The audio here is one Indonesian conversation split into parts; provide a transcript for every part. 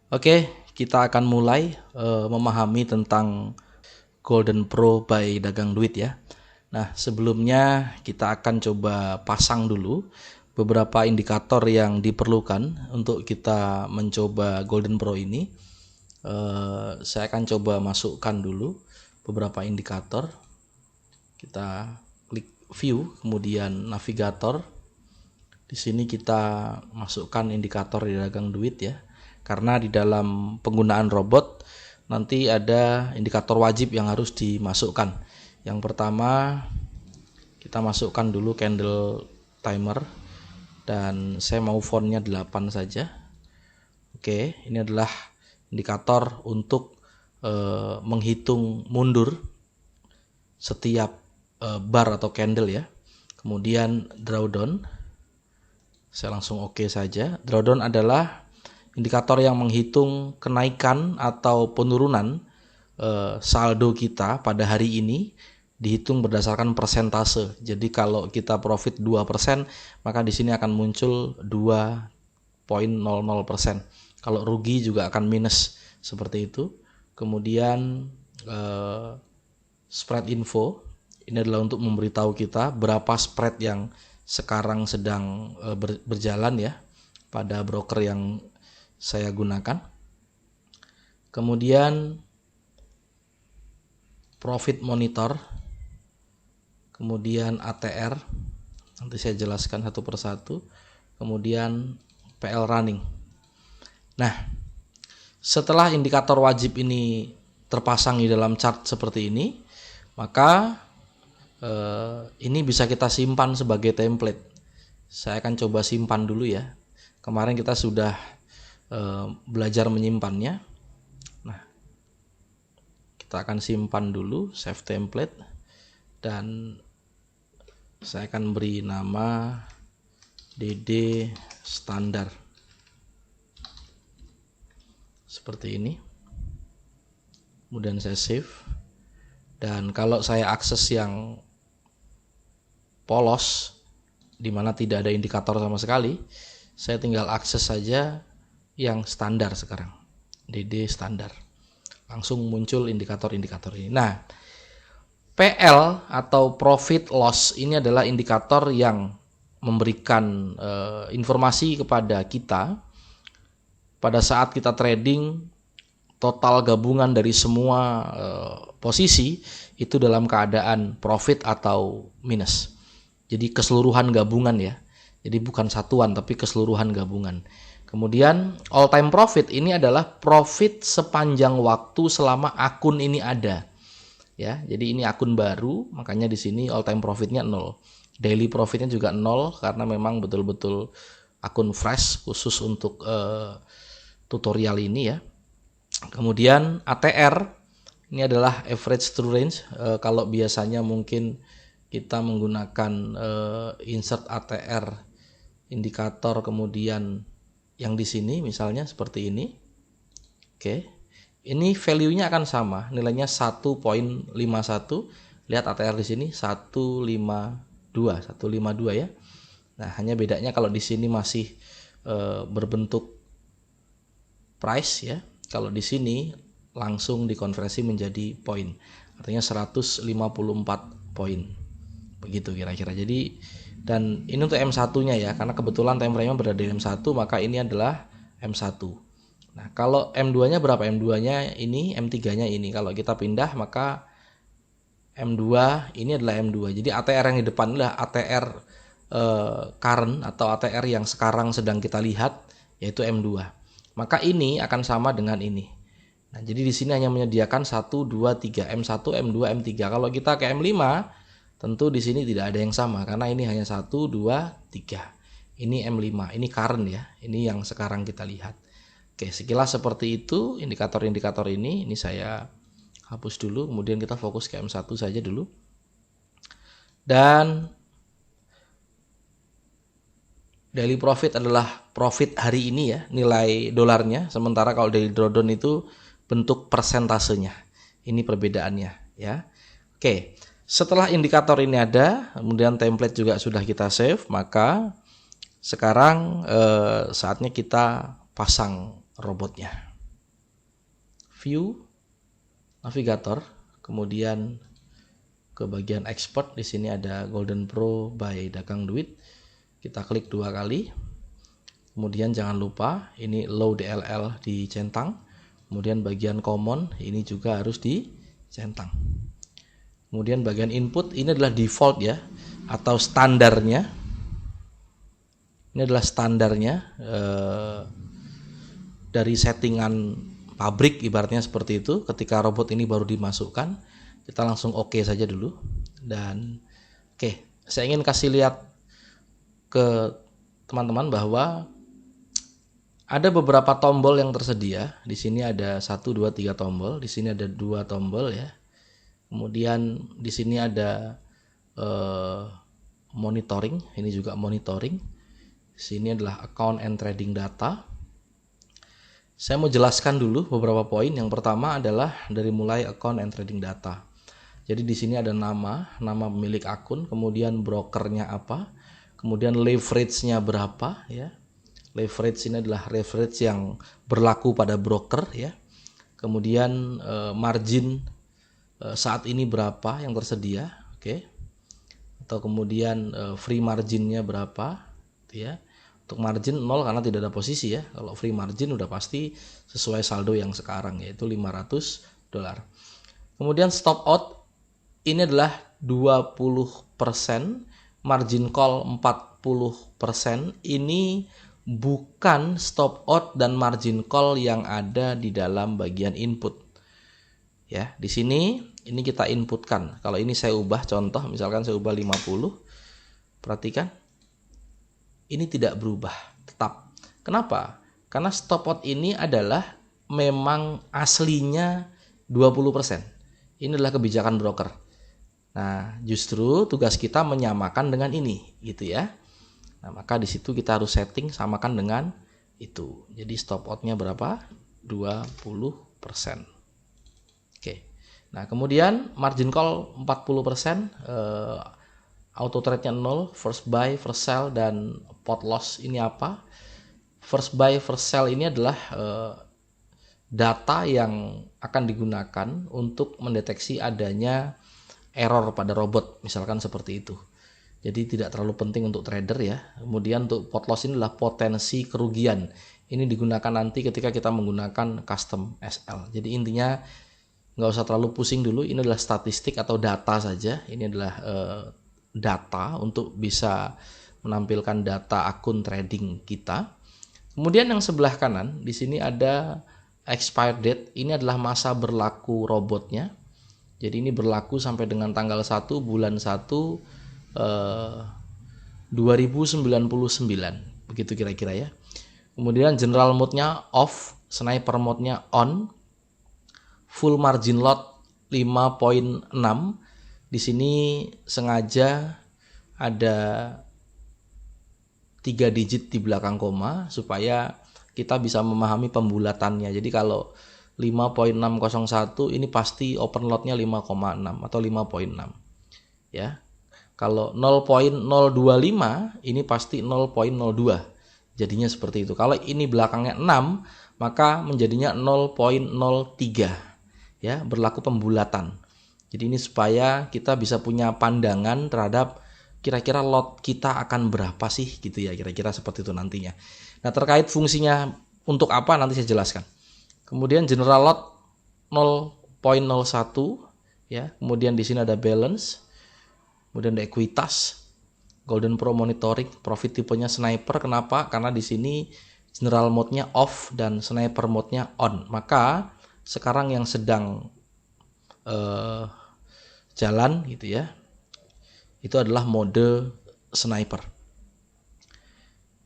Oke, kita akan mulai memahami tentang Golden Pro by Dagang Duit ya. Nah, sebelumnya kita akan coba pasang dulu beberapa indikator yang diperlukan untuk kita mencoba Golden Pro ini. Saya akan coba masukkan dulu beberapa indikator. Kita klik view, kemudian navigator. Di sini kita masukkan indikator di Dagang Duit ya. Karena di dalam penggunaan robot nanti ada indikator wajib yang harus dimasukkan. Yang pertama kita masukkan dulu candle timer dan saya mau fontnya 8 saja. Oke, ini adalah indikator untuk menghitung mundur setiap bar atau candle ya. Kemudian drawdown, saya langsung oke saja. Drawdown adalah indikator yang menghitung kenaikan atau penurunan saldo kita pada hari ini dihitung berdasarkan persentase. Jadi kalau kita profit 2%, maka di sini akan muncul 2,00%. Kalau rugi juga akan minus seperti itu. Kemudian spread info, ini adalah untuk memberitahu kita berapa spread yang sekarang sedang berjalan ya pada broker yang saya gunakan. Kemudian profit monitor, kemudian ATR, nanti saya jelaskan satu persatu, kemudian PL running. Nah, setelah indikator wajib ini terpasang di dalam chart seperti ini, maka ini bisa kita simpan sebagai template. Saya akan coba simpan dulu ya. Kemarin kita sudah belajar menyimpannya. Nah, kita akan simpan dulu, save template, dan saya akan beri nama DD standar seperti ini. Kemudian saya save, dan kalau saya akses yang polos di mana tidak ada indikator sama sekali, saya tinggal akses saja yang standar sekarang, DD standar, langsung muncul indikator-indikator ini. Nah, PL atau profit loss ini adalah indikator yang memberikan informasi kepada kita pada saat kita trading, total gabungan dari semua posisi itu dalam keadaan profit atau minus. Jadi keseluruhan gabungan ya. Jadi bukan satuan tapi keseluruhan gabungan. Kemudian all time profit ini adalah profit sepanjang waktu selama akun ini ada. Ya, jadi ini akun baru, makanya di sini all time profitnya 0. Daily profitnya juga 0 karena memang betul-betul akun fresh khusus untuk tutorial ini ya. Kemudian ATR ini adalah average true range. Kalau biasanya mungkin kita menggunakan insert ATR indikator kemudian yang di sini misalnya seperti ini. Oke. Ini value-nya akan sama, nilainya 1.51. Lihat ATR di sini 152 ya. Nah, hanya bedanya kalau di sini masih berbentuk price ya. Kalau di sini langsung dikonversi menjadi poin. Artinya 154 poin. Begitu kira-kira. Jadi dan ini untuk M1-nya ya, karena kebetulan time frame-nya berada di M1, maka ini adalah M1. Nah, kalau M2-nya berapa? M2-nya ini, M3-nya ini. Kalau kita pindah, maka M2 ini adalah M2. Jadi ATR yang di depan adalah ATR current atau ATR yang sekarang sedang kita lihat, yaitu M2. Maka ini akan sama dengan ini. Nah, jadi di sini hanya menyediakan 1, 2, 3, M1, M2, M3. Kalau kita ke M5, tentu di sini tidak ada yang sama karena ini hanya 1, 2, 3. Ini M5, ini current ya. Ini yang sekarang kita lihat. Oke, sekilas seperti itu indikator-indikator ini. Ini saya hapus dulu, kemudian kita fokus ke M1 saja dulu. Dan daily profit adalah profit hari ini ya, nilai dolarnya. Sementara kalau daily drawdown itu bentuk persentasenya. Ini perbedaannya ya. Oke. Setelah indikator ini ada, kemudian template juga sudah kita save, maka sekarang saatnya kita pasang robotnya. view, navigator, kemudian ke bagian export. Di sini ada Golden Pro by Dagang Duit. Kita klik 2 kali. Kemudian jangan lupa ini low DLL dicentang. Kemudian bagian common ini juga harus dicentang. Kemudian bagian input ini adalah default ya, atau standarnya. Ini adalah standarnya dari settingan pabrik, ibaratnya seperti itu. Ketika robot ini baru dimasukkan, kita langsung oke saja dulu. Dan saya ingin kasih lihat ke teman-teman bahwa ada beberapa tombol yang tersedia. Di sini ada 1, 2, 3 tombol. Di sini ada 2 tombol ya. Kemudian di sini ada monitoring. Ini juga monitoring. Di sini adalah account and trading data. Saya mau jelaskan dulu beberapa poin. Yang pertama adalah dari mulai account and trading data. Jadi di sini ada nama pemilik akun, kemudian brokernya apa, kemudian leverage-nya berapa ya. Leverage ini adalah leverage yang berlaku pada broker ya. Kemudian margin saat ini berapa yang tersedia, atau kemudian free marginnya berapa ya. Untuk margin 0 karena tidak ada posisi ya. Kalau free margin udah pasti sesuai saldo yang sekarang, yaitu $500. Kemudian stop out ini adalah 20%, margin call 40%. Ini bukan stop out dan margin call yang ada di dalam bagian input. Ya, di sini ini kita inputkan. Kalau ini saya ubah, contoh misalkan saya ubah 50. Perhatikan. Ini tidak berubah, tetap. Kenapa? Karena stop out ini adalah memang aslinya 20%. Ini adalah kebijakan broker. Nah, justru tugas kita menyamakan dengan ini, gitu ya. Nah, maka di situ kita harus setting samakan dengan itu. Jadi stop out-nya berapa? 20%. Nah, kemudian margin call 40%, auto trade-nya 0, first buy, first sell, dan pot loss ini apa? First buy, first sell ini adalah data yang akan digunakan untuk mendeteksi adanya error pada robot, misalkan seperti itu. Jadi tidak terlalu penting untuk trader ya. Kemudian untuk pot loss ini adalah potensi kerugian. Ini digunakan nanti ketika kita menggunakan custom SL. Jadi intinya nggak usah terlalu pusing dulu. Ini adalah statistik atau data saja. Ini adalah data untuk bisa menampilkan data akun trading kita. Kemudian yang sebelah kanan di sini ada expired date. Ini adalah masa berlaku robotnya. Jadi ini berlaku sampai dengan tanggal 1 bulan 1 2099. Begitu kira-kira ya. Kemudian general mode-nya off, sniper mode-nya on. Full margin lot 5.6. Di sini sengaja ada 3 digit di belakang koma supaya kita bisa memahami pembulatannya. Jadi kalau 5.601 ini pasti open lot-nya 5,6 atau 5.6. Ya. Kalau 0.025 ini pasti 0.02. Jadinya seperti itu. Kalau ini belakangnya 6, maka menjadinya 0.03. Ya, berlaku pembulatan. Jadi ini supaya kita bisa punya pandangan terhadap kira-kira lot kita akan berapa sih gitu ya, kira-kira seperti itu nantinya. Nah, terkait fungsinya untuk apa nanti saya jelaskan. Kemudian general lot 0.01 ya. Kemudian di sini ada balance. Kemudian ada ekuitas, Golden Pro monitoring, profit tipenya sniper. Kenapa? Karena di sini general mode-nya off dan sniper mode-nya on. Maka sekarang yang sedang jalan gitu ya, itu adalah mode sniper.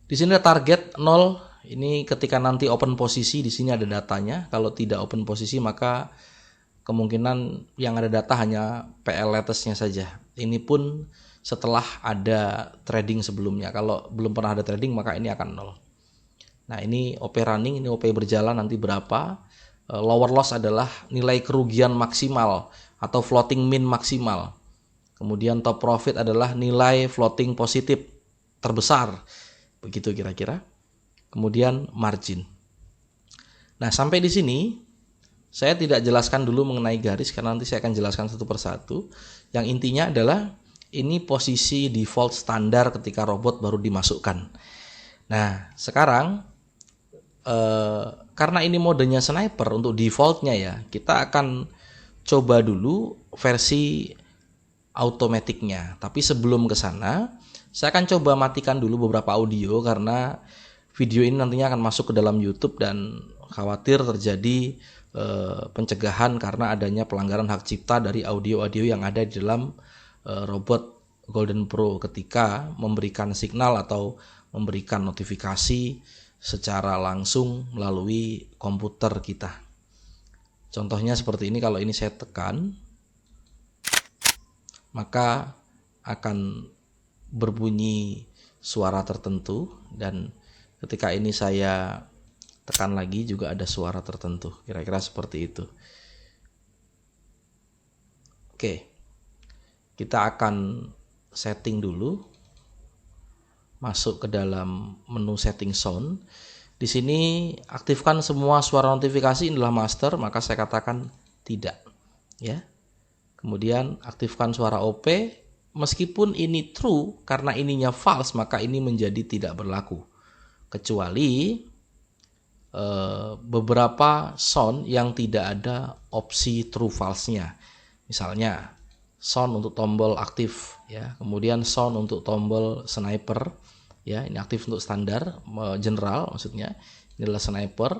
Di sini ada target 0. Ini ketika nanti open posisi, di sini ada datanya. Kalau tidak open posisi maka kemungkinan yang ada data hanya PL latest-nya saja. Ini pun setelah ada trading sebelumnya. Kalau belum pernah ada trading maka ini akan 0. Nah, ini OP running, ini OP berjalan nanti berapa. Lower loss adalah nilai kerugian maksimal atau floating min maksimal. Kemudian top profit adalah nilai floating positif terbesar. Begitu kira-kira. Kemudian margin. Nah, sampai di sini Saya tidak jelaskan dulu mengenai garis karena nanti saya akan jelaskan satu persatu. Yang intinya adalah ini posisi default standar ketika robot baru dimasukkan. Nah, sekarang karena ini modenya sniper untuk defaultnya ya, kita akan coba dulu versi automaticnya. Tapi sebelum ke sana, saya akan coba matikan dulu beberapa audio karena video ini nantinya akan masuk ke dalam YouTube dan khawatir terjadi pencegahan karena adanya pelanggaran hak cipta dari audio-audio yang ada di dalam robot Golden Pro ketika memberikan signal atau memberikan notifikasi secara langsung melalui komputer kita. Contohnya seperti ini, kalau ini saya tekan, maka akan berbunyi suara tertentu, dan ketika ini saya tekan lagi juga ada suara tertentu. Kira-kira seperti itu. Oke, kita akan setting dulu, masuk ke dalam menu setting sound. Di sini aktifkan semua suara notifikasi, inilah master, maka saya katakan tidak, ya. Kemudian aktifkan suara OP, meskipun ini true, karena ininya false, maka ini menjadi tidak berlaku. Kecuali beberapa sound yang tidak ada opsi true false-nya. Misalnya sound untuk tombol aktif, ya. Kemudian sound untuk tombol sniper, ya. Ini aktif untuk standar, general maksudnya. Ini adalah sniper.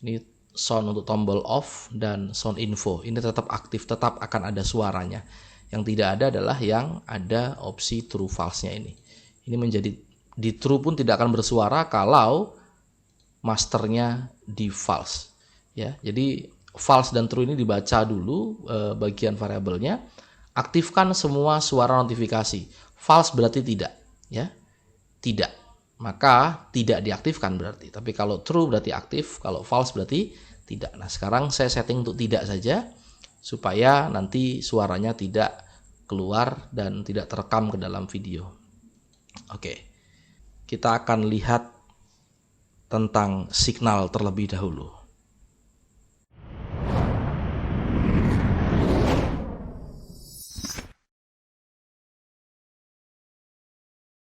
Ini sound untuk tombol off dan sound info. Ini tetap aktif, tetap akan ada suaranya. Yang tidak ada adalah yang ada opsi true false-nya ini. Ini menjadi di true pun tidak akan bersuara kalau masternya di false, ya. Jadi false dan true ini dibaca dulu bagian variabelnya. Aktifkan semua suara notifikasi. False berarti tidak, ya. Tidak. Maka tidak diaktifkan berarti. Tapi kalau true berarti aktif, kalau false berarti tidak. Nah, sekarang saya setting untuk tidak saja supaya nanti suaranya tidak keluar dan tidak terekam ke dalam video. Oke. Kita akan lihat tentang signal terlebih dahulu.